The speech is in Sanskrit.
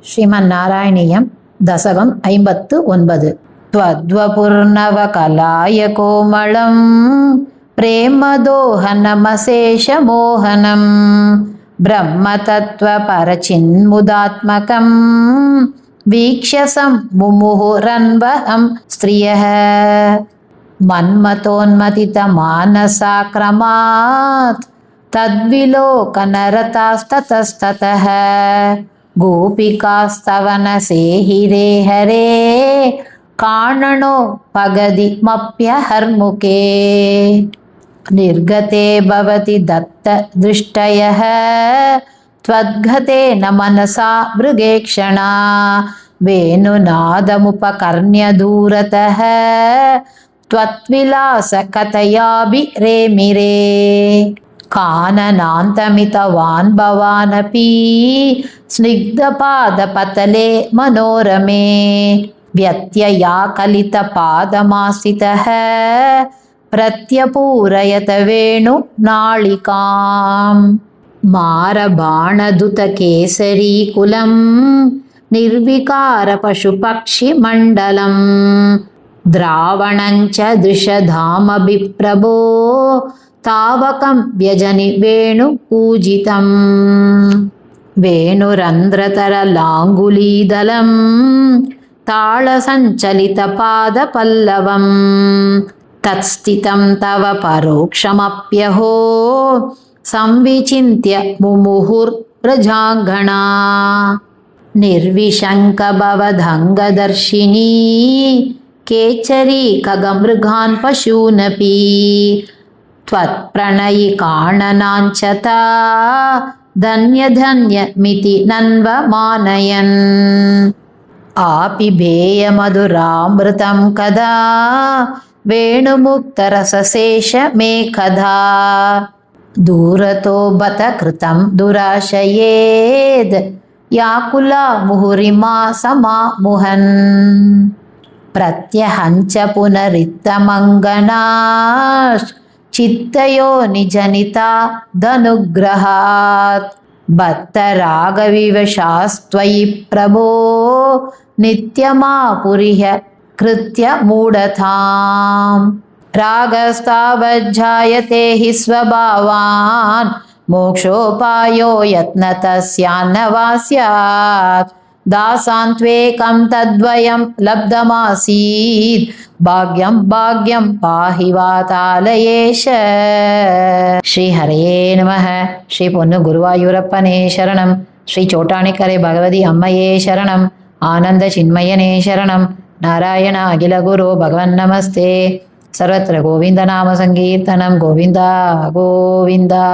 श्रीमन्नारायणीयं दशकं 59 त्वद्वपुर्नवकलाय कोमलं प्रेमदोहनमशेषमोहनं ब्रह्मतत्त्वपरचिन्मुदात्मकं वीक्ष्य मुमुहुरन्वहं स्त्रियः मन्मथोन्मथितमानसाक्रमात् तद्विलोकनरतास्ततस्ततः गोपिकास्तवनसेहिरे हरे काननो पगदिमप्यहर्मुखे निर्गते भवति दत्तदृष्टयः त्वद्गते न मनसा मृगेक्षणा वेणुनादमुपकर्ण्य दूरतः त्वत्विलासकथयाभिरेमिरे काननान्तमितवान् भवानपि स्निग्धपादपतले मनोरमे व्यत्ययाकलितपादमासितः प्रत्यपूरयत वेणुनाळिकाम् मारबाणदुतकेसरीकुलं निर्विकारपशुपक्षिमण्डलम् द्रावणञ्च दृशधामभिप्रभो तावकं व्यजनि वेणुपूजितम् वेणुरन्ध्रतरलाङ्गुलीदलं ताळसञ्चलितपादपल्लवं तत्स्थितं तव परोक्षमप्यहो संविचिन्त्य मुमुहुर्व्रजाङ्गणा निर्विशङ्कभवदङ्गदर्शिनी केचरी खगमृगान् पशूनपि त्वत्प्रणयिकाणनाञ्चता धन्यधन्यमिति नन्वमानयन् आपिबेयमधुरामृतं कदा वेणुमुक्तरसशेषमेकधा दूरतो बत कृतं दुराशयेद् याकुला मुहुरिमा समामुहन् प्रत्यहञ्च पुनरित्तमङ्गनाश् चित्तयो निजनिता धनुग्रहात् बद्धरागविवशास्त्वयि प्रभो नित्यमापुरिह कृत्य मूढताम् रागस्तावज्जायते हि स्वभावान् मोक्षोपायो यत्नतस्यान्न वा स्यात् दासान्त्वेकं तद्वयं लब्धमासीत् भाग्यं भाग्यं पाहि वातालयेश श्री हरे नमः श्री पोन्नु गुरुवायूरप्पने शरणं श्री चोटानिकरे भगवती अम्मये शरणं आनंद चिन्मयने शरणं नारायण अखिल गुरु भगवन्नमस्ते सर्वत्र गोविंद नाम संकीर्तनं गोविंदा गोविंदा।